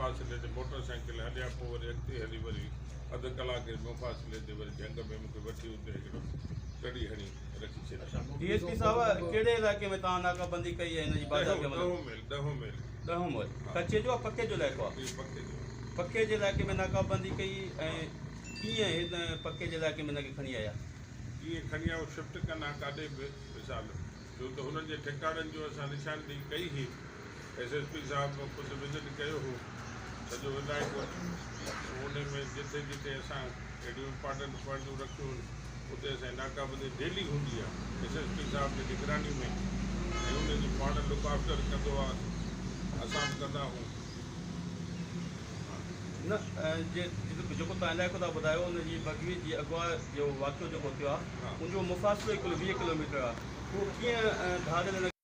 मुफ़ासिले ते मोटरसाइकिल हलिया पोइ वरी अॻिते हली वरी अधु कलाक जे मुफ़ासिले ते वरी झंग में मूंखे वठी हुते हिकिड़ो कड़ी हणी रखी छॾियो। DSP साहब कहिड़े इलाइक़े में तव्हां नाकाबंदी कई आहे हिन जी बाज़ार ॾहों मेल कचे जो पके जो इलाइक़ो आहे? पके जे इलाइक़े में नाकाबंदी कई ऐं कीअं हिन पके जे इलाइक़े में हिनखे खणी आया? कीअं खणी आयो शिफ्ट कना काॾे बि मिसाल छो त हुननि जे ठिकाणनि जो असां निशानदेही कई हुई। SSP साहिबु ख़ुदि विज़िट कयो हो सॼो इलाइक़ो, उन में जिते जिते असां अहिड़ियूं इम्पॉर्टेंट पॉइंटूं रखियूं उते असांजी नाकाबंदी डेली हूंदी आहे SSP साहिब जी निगरानी में, ऐं उनजी पाण लुक आफ्टर कंदो आहे, असां बि कंदा आहियूं। न जेको तव्हां इलाइक़ो था ॿुधायो हुनजी भगवी जी अगवा जो वाक़ियो जेको थियो आहे उनजो मुफ़ासिलो 20 किलोमीटर आहे, उहो कीअं धारियल